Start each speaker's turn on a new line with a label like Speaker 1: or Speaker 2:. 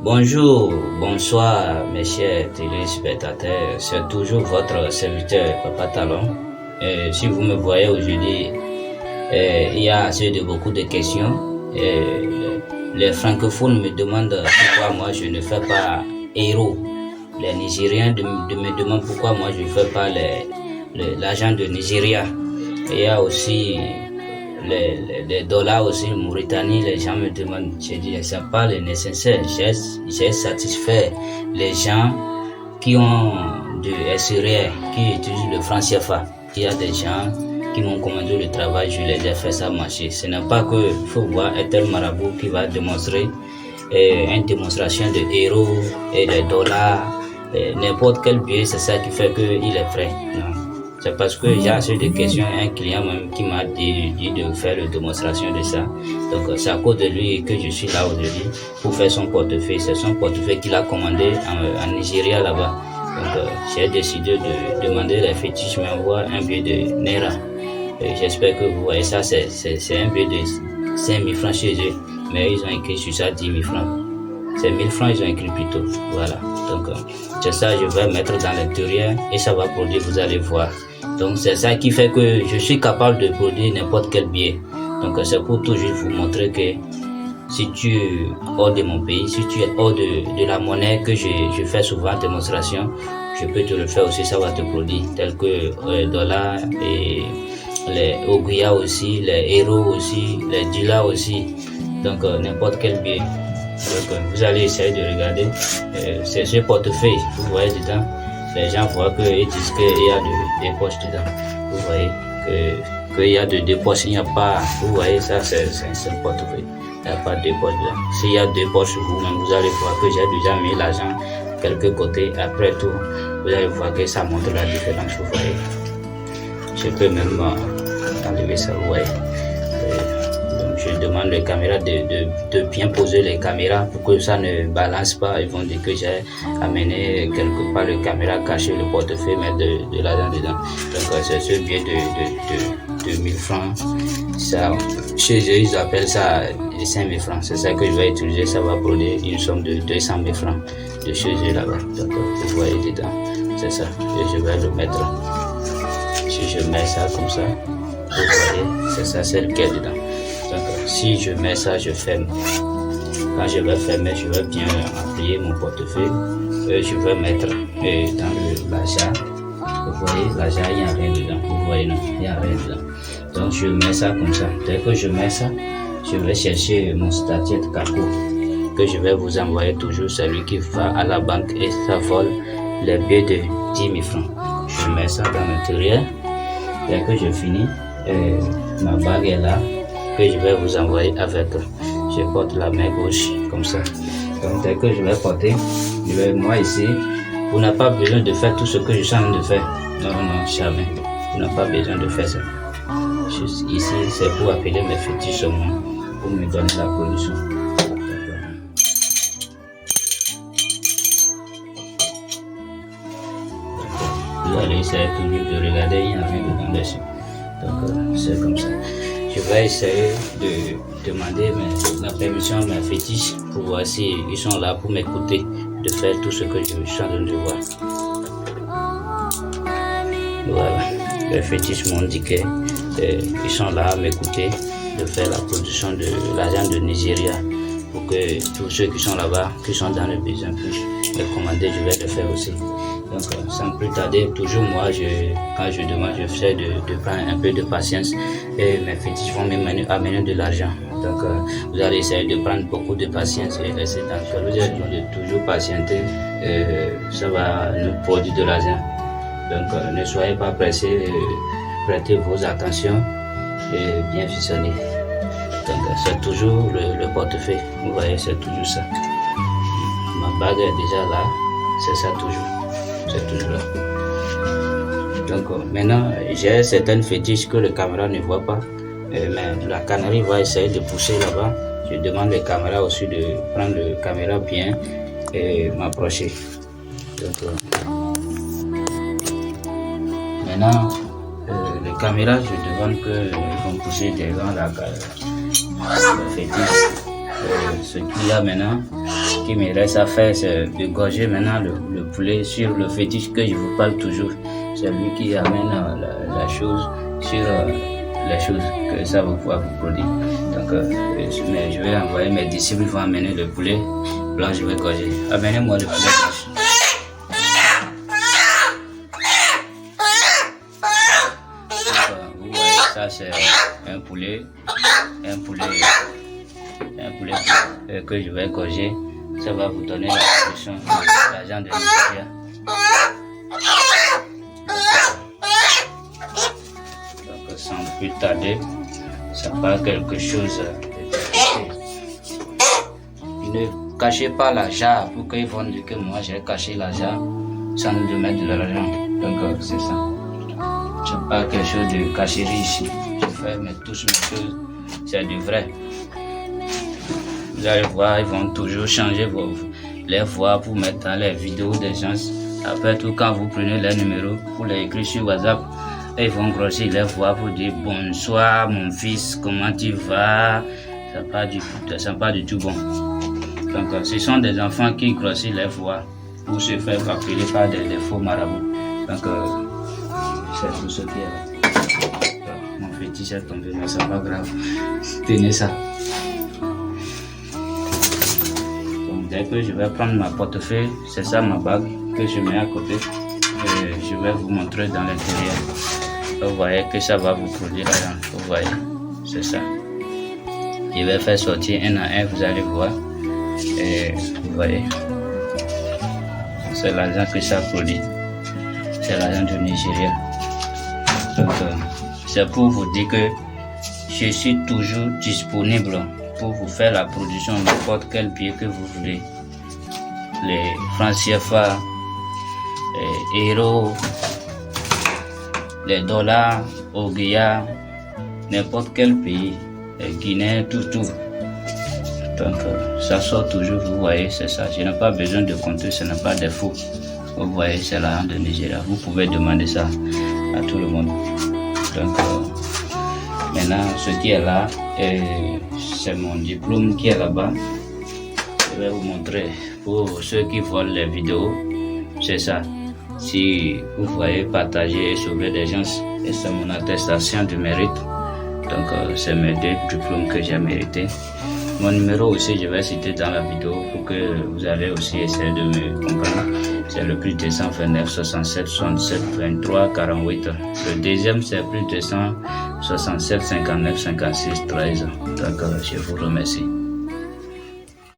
Speaker 1: Bonjour, bonsoir mes chers téléspectateurs, c'est toujours votre serviteur Papa Talon. Si vous me voyez aujourd'hui, il y a assez de beaucoup de questions. Les francophones me demandent pourquoi moi je ne fais pas héros. Les Nigériens me demandent pourquoi moi je ne fais pas l'agent de Nigeria. Il y a aussi les dollars aussi, Mauritanie, les gens me demandent, j'ai dit, c'est pas le nécessaire. J'ai satisfait les gens qui ont du SRR, qui utilisent le franc CFA. Il y a des gens qui m'ont commandé le travail, je les ai fait ça marcher. Ce n'est pas que il faut voir un tel marabout qui va démontrer une démonstration de héros et de dollars, n'importe quel biais, c'est ça qui fait qu'il est vrai. Non. C'est parce que j'ai assez de questions, un client même qui m'a dit de faire une démonstration de ça. Donc c'est à cause de lui que je suis là aujourd'hui pour faire son portefeuille. C'est son portefeuille qu'il a commandé en Nigeria là-bas. Donc j'ai décidé de demander les fétiches m'envoient un billet de Naira. J'espère que vous voyez ça, c'est un billet de 5 000 francs chez eux. Mais ils ont écrit sur ça 10 000 francs. C'est 1000 francs, ils ont écrit plutôt. Voilà. Donc c'est ça, je vais mettre dans l'intérieur et ça va produire, vous allez voir. Donc c'est ça qui fait que je suis capable de produire n'importe quel billet. Donc c'est pour toujours vous montrer que si tu es hors de mon pays, si tu es hors de la monnaie que je fais souvent démonstration, je peux te le faire aussi, ça va te produire. Tel que les dollars et les Oguya aussi, les héros aussi, les Dila aussi. Donc n'importe quel billet. Donc vous allez essayer de regarder. C'est ce portefeuille, vous voyez dedans. Les gens voient qu'ils disent qu'il y a des poches dedans. Vous voyez qu'il y a des poches, il n'y a pas. Vous voyez, ça c'est un seul portefeuille. Il n'y a pas deux poches dedans. S'il y a deux poches, vous-même, vous allez voir que j'ai déjà mis l'argent quelque côté. Après tout, vous allez voir que ça montre la différence. Vous voyez. Je peux même enlever ça, vous voyez. Donc je demande les caméras de bien poser les caméras pour que ça ne balance pas. Ils vont dire que j'ai amené quelque part le caméra caché le portefeuille, mettre de l'argent dedans. Donc c'est ce billet de 1000 francs. Ça, chez eux, ils appellent ça 5000 francs. C'est ça que je vais utiliser. Ça va produire une somme de 200 000 francs de chez eux là-bas. Donc vous voyez dedans. C'est ça. Et je vais le mettre. Si je mets ça comme ça, vous voyez, c'est ça, c'est le qu'il y a dedans. Donc, si je mets ça, je ferme. Quand je vais fermer, je vais bien appuyer mon portefeuille. Je vais mettre dans l'achat. Vous voyez, l'achat, il n'y a rien dedans. Vous voyez, non, il n'y a rien dedans. Donc, je mets ça comme ça. Dès que je mets ça, je vais chercher mon statut de Kako que je vais vous envoyer toujours. Celui qui va à la banque et ça vole les billets de 10 000 francs. Je mets ça dans l'intérieur. Dès que je finis, ma bague est là que je vais vous envoyer avec. Je porte la main gauche comme ça. Donc dès que je vais porter, moi ici, vous n'avez pas besoin de faire tout ce que je suis en train de faire. Non, jamais. Vous n'avez pas besoin de faire ça. Juste ici, c'est pour appeler mes fétiches seulement, pour me donner la production. Vous allez essayer toujours de regarder, il n'y a rien dedans dessus. Donc c'est comme ça. Je vais essayer de demander la permission à mes fétiches pour voir si ils sont là pour m'écouter, de faire tout ce que je suis en train de voir. Voilà, les fétiches m'ont dit qu'ils sont là à m'écouter, de faire la production de l'argent de Nigeria, pour que tous ceux qui sont là-bas, qui sont dans le besoin, puissent me commander, je vais le faire aussi. Donc sans plus tarder, toujours moi, quand je demande, je fais de prendre un peu de patience et mes fétiches vont m'amener de l'argent. Donc vous allez essayer de prendre beaucoup de patience et rester dans le choix. Vous allez de toujours patienter, ça va nous produire de l'argent. Donc ne soyez pas pressés, prêtez vos attentions et bien ficelez. Donc c'est toujours le portefeuille, vous voyez, c'est toujours ça. Ma bague est déjà là, c'est ça toujours. C'est toujours là. Donc maintenant, j'ai certaines fétiches que le caméra ne voit pas, mais la canarie va essayer de pousser là-bas. Je demande les caméras aussi de prendre le caméra bien et m'approcher. Donc maintenant, les caméras, je demande qu'ils vont pousser devant la fétiche. Ce qu'il y a maintenant, Ce qui me reste à faire, c'est de gorger maintenant le poulet sur le fétiche que je vous parle toujours. C'est lui qui amène la chose sur les choses que ça va pouvoir vous produire. Donc, je vais envoyer mes disciples, vont amener le poulet blanc, je vais gorger. Amenez-moi le poulet blanc. Vous voyez, ça c'est un poulet que je vais gorger. Ça va vous donner la solution de l'argent de Nigeria. Donc, sans plus tarder, ça part quelque chose de ne cachez pas l'argent pour qu'ils vont dire que moi j'ai caché l'argent sans nous mettre de l'argent. Donc, c'est ça. Je n'ai pas quelque chose de cacherie ici. Je fais toutes mes choses, c'est du vrai. Vous allez voir, ils vont toujours changer les voix pour mettre dans les vidéos des gens. Après tout, quand vous prenez les numéros pour les écrire sur WhatsApp, ils vont grossir les voix pour dire bonsoir mon fils, comment tu vas? Ça pas du tout bon. Donc, ce sont des enfants qui grossissent les voix pour se faire appeler par des faux marabouts. Donc, c'est tout ce qui est là. Mon fétiche est tombé, mais c'est pas grave. Tenez ça. Dès que je vais prendre ma portefeuille, c'est ça ma bague que je mets à côté. Et je vais vous montrer dans l'intérieur. Vous voyez que ça va vous produire l'argent. Vous voyez, c'est ça. Je vais faire sortir un à un, vous allez voir. Et vous voyez, c'est l'argent que ça produit. C'est l'argent du Nigeria. Donc, c'est pour vous dire que je suis toujours disponible pour vous faire la production de n'importe quel billet que vous voulez. Les francs CFA, les euros, les dollars, au Guinée, n'importe quel pays, les Guinéens, tout. Donc ça sort toujours, vous voyez, c'est ça. Je n'ai pas besoin de compter, ce n'est pas des faux. Vous voyez, c'est l'argent de Nigeria. Vous pouvez demander ça à tout le monde. Donc maintenant, ce qui est là, c'est mon diplôme qui est là-bas. Je vais vous montrer pour ceux qui voient les vidéos. C'est ça. Si vous voyez partager et sauver des gens, et c'est mon attestation de mérite. Donc, c'est mes 2 diplômes que j'ai mérité. Mon numéro aussi, je vais citer dans la vidéo pour que vous allez aussi essayer de me comprendre. C'est le plus 229 67 67 23 48. Le deuxième, c'est plus 267 59 56 13. Donc, je vous remercie.